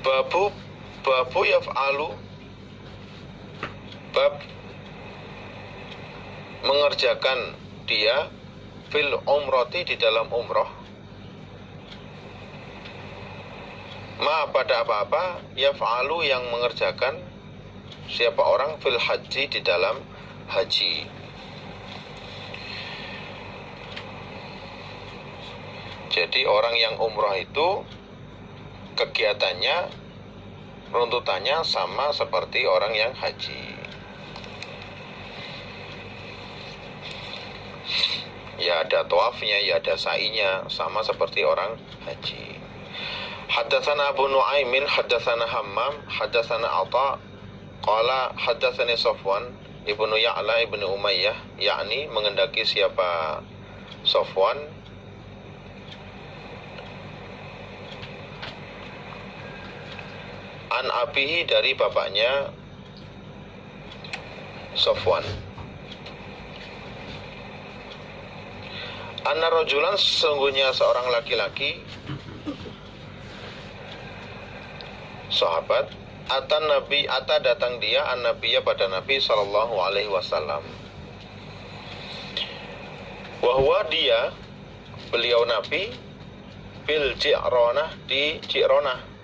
Babu babu yaf'alu, bab mengerjakan dia fil umrati di dalam umroh, ma pada apa-apa yaf'alu yang mengerjakan siapa orang fil haji di dalam haji. Jadi orang yang umroh itu kegiatannya, runtutannya sama seperti orang yang haji. Ya ada tawafnya, ya ada sa'inya, sama seperti orang haji. Haddatsana Abu Nu'aimin, haddatsana Hammam, haddatsana Atha, qala haddatsani Safwan ibnu Ya'la ibnu Umayyah, yakni mengendaki siapa Safwan, an abihi dari bapaknya Safwan, anna rajulan sesungguhnya seorang laki-laki sahabat, ata datang dia an nabiyya pada Nabi sallallahu alaihi wasallam, wahwa dia beliau Nabi bil Ji'ronah di Ji'ronah.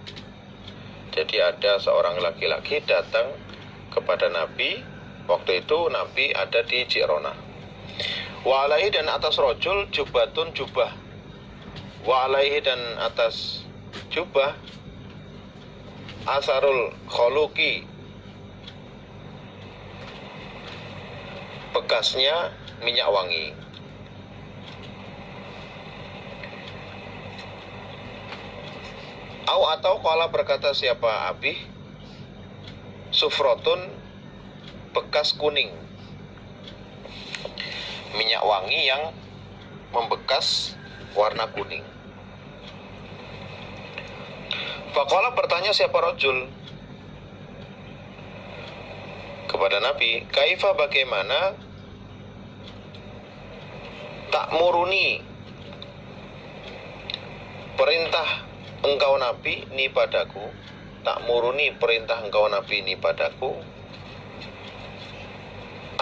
Jadi ada seorang laki-laki datang kepada Nabi, waktu itu Nabi ada di Ji'ronah. Wa alaihi dan atas rojul jubbatun jubah, wa alaihi dan atas jubah asarul kholuki, bekasnya minyak wangi. Atau kala berkata siapa Abi, sufrotun, bekas kuning, minyak wangi yang membekas warna kuning. Faqala bertanya siapa rajul kepada Nabi, kaifa bagaimana, tak muruni perintah engkau Nabi ni padaku, tak muruni perintah engkau Nabi ni padaku,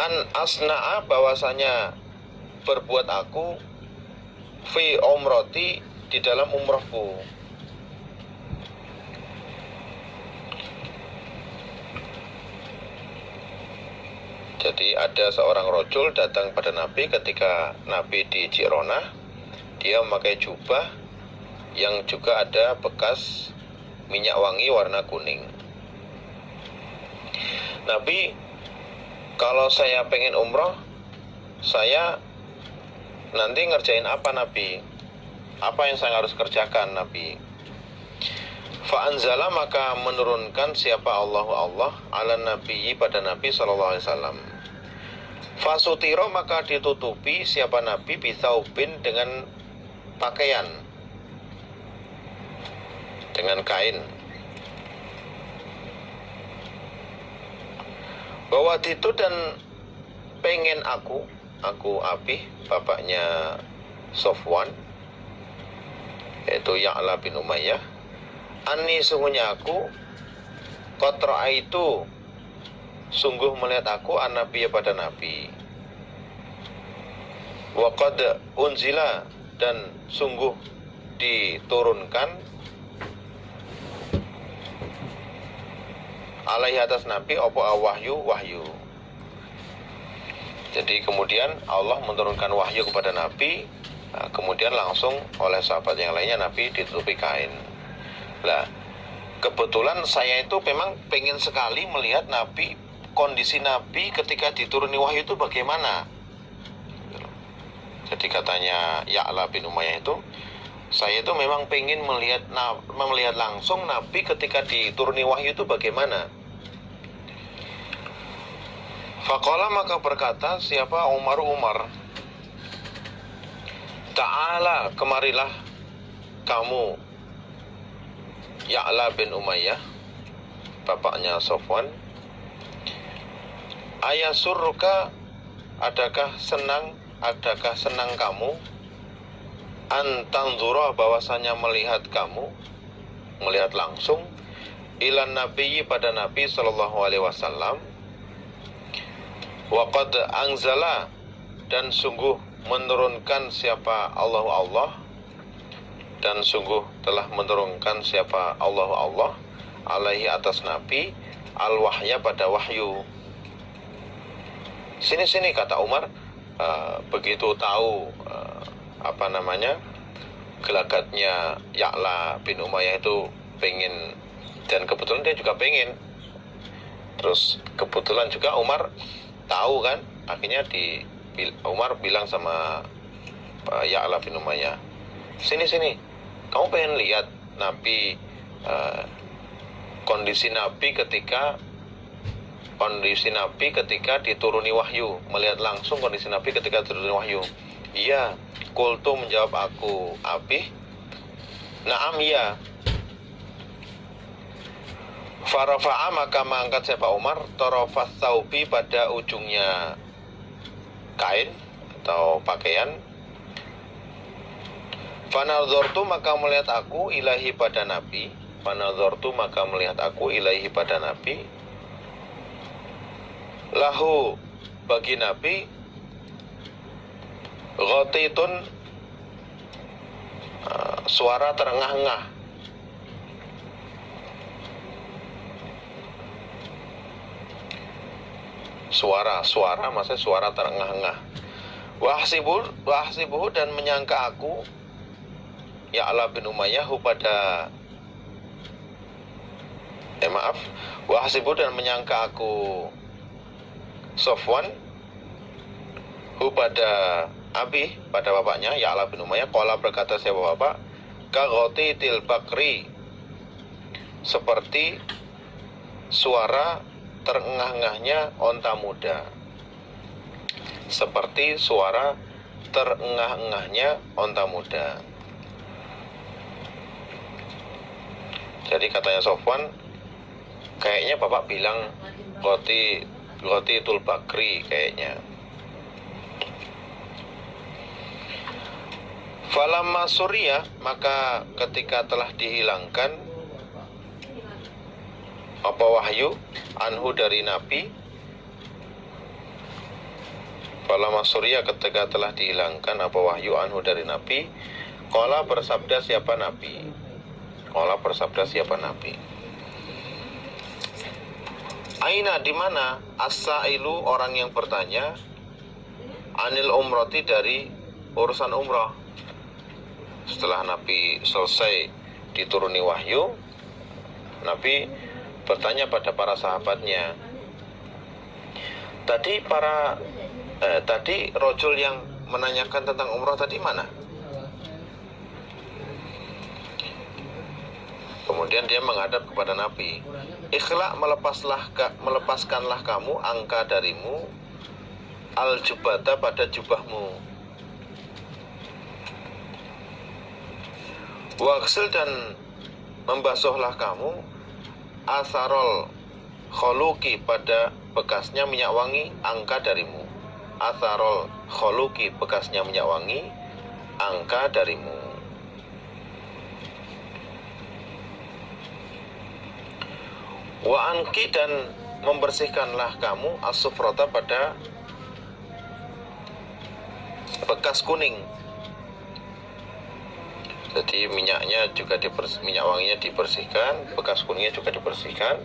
an asna'a bahwasanya berbuat aku fi umrati di dalam umrohku. Jadi ada seorang rajul datang pada Nabi ketika Nabi di Ji'ronah. Dia memakai jubah yang juga ada bekas minyak wangi warna kuning. Nabi, kalau saya pengen umroh, saya nanti ngerjain apa Nabi? Apa yang saya harus kerjakan Nabi? Fa'anzala maka menurunkan siapa Allah ala Nabi pada Nabi sallallahu alaihi wasallam. Fasutiro maka ditutupi siapa Nabi bithaubin dengan pakaian, dengan kain. Bahwa itu dan pengen aku Abi, bapaknya Safwan, yaitu Ya'la bin Umayyah, ani sungguhnya aku, kotra itu sungguh melihat aku an Nabi pada Nabi, wa qad unzila dan sungguh diturunkan alaihi atas Nabi apa wahyu. Jadi kemudian Allah menurunkan wahyu kepada Nabi, kemudian langsung oleh sahabat yang lainnya Nabi ditutupi kain. Lah, kebetulan saya itu memang pengen sekali melihat Nabi, kondisi Nabi ketika dituruni wahyu itu bagaimana. Jadi katanya Ya'la bin Umayyah itu, saya itu memang pengen melihat langsung Nabi ketika dituruni wahyu itu bagaimana. Faqala maka berkata siapa Umar, Ta'ala kemarilah kamu Ya'la bin Umayyah, bapaknya Safwan, ayasurruka, adakah senang kamu, antanzura bahwasanya melihat langsung, ilan nabiyyi pada Nabi sallallahu alaihi wasallam, wa qad anzala dan sungguh menurunkan siapa Allah dan sungguh telah menurunkan siapa Allah alaihi atas Nabi al-wahya pada wahyu. Sini kata Umar, begitu tahu gelagatnya Ya'la bin Umayyah itu pengen, dan kebetulan dia juga pengen. Terus kebetulan juga Umar tahu kan, akhirnya Umar bilang sama Ya'la bin Umayyah, sini kamu pengen lihat Nabi, kondisi Nabi ketika dituruni wahyu, melihat langsung kondisi Nabi ketika dituruni wahyu. Iya, qultu menjawab aku, Abi, na'am ya. Farafa'a maka mengangkat siapa Umar tarafas saubi pada ujungnya kain atau pakaian. Fanadhartu maka melihat aku ilahi pada Nabi. Fanadhartu maka melihat aku ilahi pada Nabi. Lahu bagi Nabi ghatitun suara terengah-engah. Suara maksudnya suara terengah-engah. Wahsibuhu dan menyangka aku Ya'la bin Umayyah pada wahsibuhu dan menyangka aku Sofwan pada Abi, pada bapaknya Ya'la bin Umayyah. Qala berkata siapa bapak, ka ghatitil bakri, seperti suara terengah-engahnya onta muda. Seperti suara terengah-engahnya onta muda. Jadi katanya Sofwan, kayaknya bapak bilang ghatitul bakri kayaknya. Falamma surya maka ketika telah dihilangkan apa wahyu anhu dari Nabi. Falamma surya ketika telah dihilangkan apa wahyu anhu dari Nabi. Qala bersabda siapa Nabi. Aina di mana as-sailu orang yang bertanya anil umrati dari urusan umrah. Setelah Nabi selesai dituruni wahyu, Nabi bertanya pada para sahabatnya. Tadi rojul yang menanyakan tentang umrah tadi mana? Kemudian dia menghadap kepada Nabi. Ikhla melepaskanlah kamu angka darimu al-jubata pada jubahmu. Waksil dan membasuhlah kamu asarol kholuki pada bekasnya minyak wangi angka darimu. Asarol kholuki bekasnya minyak wangi angka darimu. Wa anki dan membersihkanlah kamu as-sufrata pada bekas kuning. Jadi minyak wanginya dibersihkan, bekas kuningnya juga dibersihkan.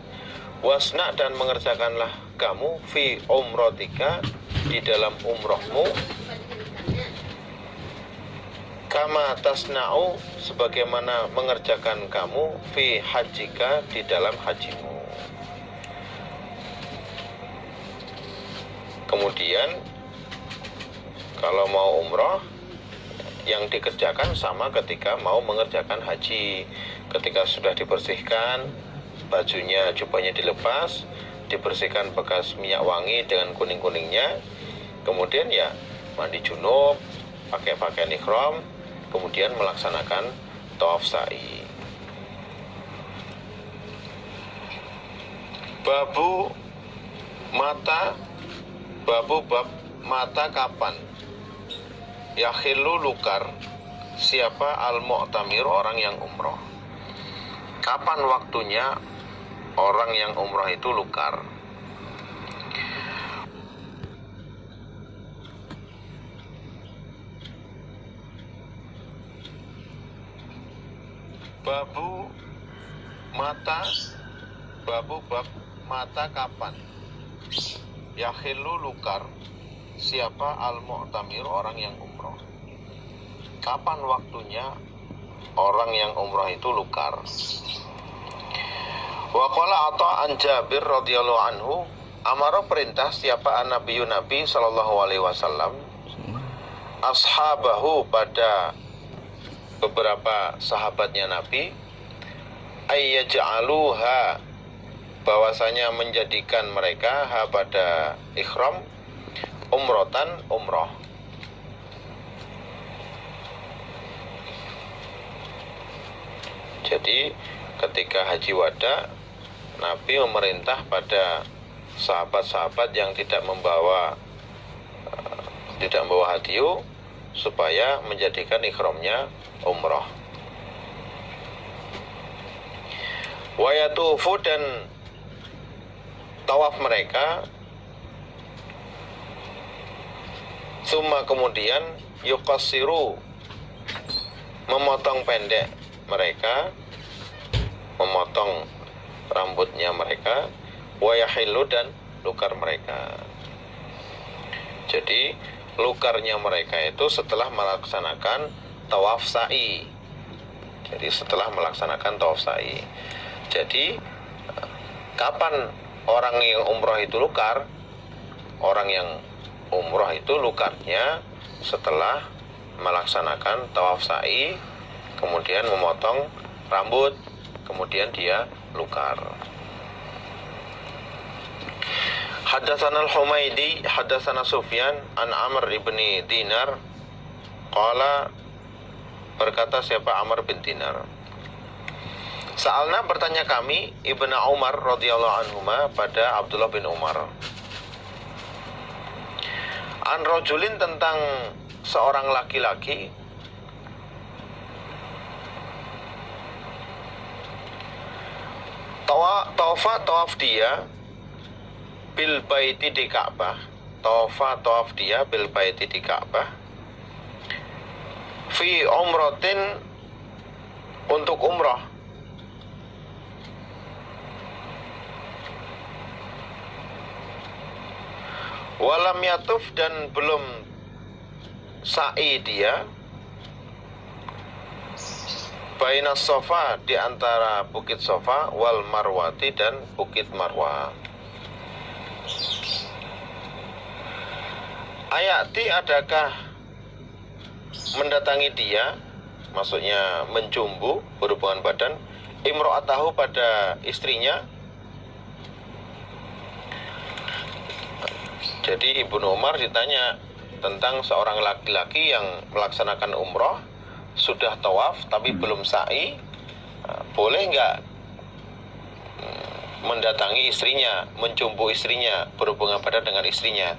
Wasna dan mengerjakanlah kamu fi umrotika di dalam umrohmu kama tasna'u sebagaimana mengerjakan kamu fi hajjika di dalam hajimu. Kemudian kalau mau umroh yang dikerjakan sama ketika mau mengerjakan haji. Ketika sudah dibersihkan bajunya, jubahnya dilepas, dibersihkan bekas minyak wangi dengan kuning-kuningnya, kemudian ya mandi junub, pakai pakaian ihram, kemudian melaksanakan tawaf sa'i. Bab mata kapan yakhillu lukar siapa al-mu'tamir orang yang umroh. Kapan waktunya orang yang umrah itu lukar. Babu bab mata kapan yakhillu lukar siapa al-mu'tamir orang yang umrah. Kapan waktunya orang yang umrah itu lukar? Wa qala an Jabir radhiyallahu anhu amara perintah siapa an-nabiyyu nabi sallallahu alaihi wasallam ashabahu pada beberapa sahabatnya Nabi ayyaj'aluha bahwasanya menjadikan mereka ha pada ihram umrotan umroh. Jadi ketika haji wada Nabi memerintah pada sahabat-sahabat yang tidak membawa hadiyu supaya menjadikan ihramnya umroh. Wa yatufu dan tawaf mereka, summa kemudian yuqassiru memotong pendek mereka, memotong rambutnya mereka, wa yahillu dan lukar mereka. Jadi lukarnya mereka itu setelah melaksanakan tawaf sa'i. Jadi setelah melaksanakan tawaf sa'i. Jadi kapan orang yang umrah itu lukar? Orang yang umrah itu lukarnya setelah melaksanakan tawaf sa'i, kemudian memotong rambut, kemudian dia lukar. Haddatsana al-Humaidi haddatsana Sufyan an Amr ibni Dinar qala berkata siapa Amr bin Dinar Sa'alna bertanya kami Ibnu Umar radhiyallahu anhuma pada Abdullah bin Umar an rajulin tentang seorang laki-laki tawaf dia bil baiti di Ka'bah, tawaf dia bil baiti di Ka'bah fi umratin untuk umrah walam yatuf dan belum sa'i dia bainas Safa di antara bukit Safa wal Marwati dan bukit Marwah. Ayati adakah mendatangi dia, maksudnya mencumbu berhubungan badan imro'atahu pada istrinya. Jadi Ibnu Umar ditanya tentang seorang laki-laki yang melaksanakan umroh, sudah tawaf tapi belum sa'i, boleh nggak mendatangi istrinya, mencumbu istrinya, berhubungan badan dengan istrinya?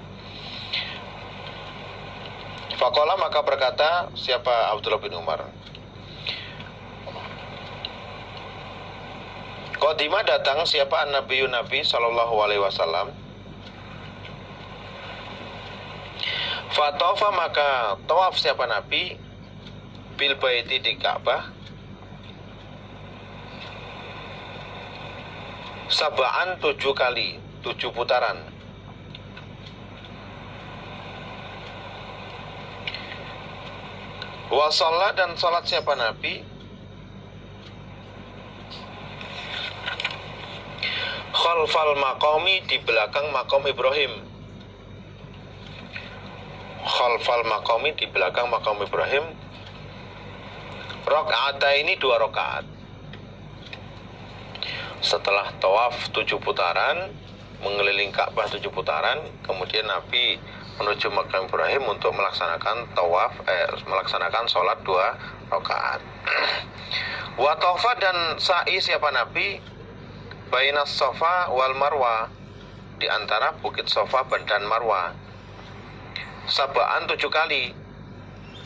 Faqala maka berkata siapa Abdullah bin Umar, qadima datang siapa an-nabiyyu Nabi sallallahu alaihi wasallam fatafa maka tawaf siapa Nabi bil baiti di Ka'bah sab'an 7 kali, 7 putaran. Wa shalla dan salat siapa Nabi khalfal maqami di belakang maqam Ibrahim. Khalfal maqami di belakang maqam Ibrahim. Rakaat ini 2 rakaat. Setelah tawaf 7 putaran, mengelilingi Ka'bah 7 putaran, kemudian Nabi menuju makam Ibrahim untuk melaksanakan tawaf, melaksanakan sholat 2 rakaat. Wa tawafa dan sa'i siapa Nabi bainas Safa wal Marwah di antara bukit Safa dan Marwah sab'an 7 kali,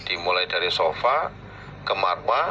dimulai dari Safa ke Marwah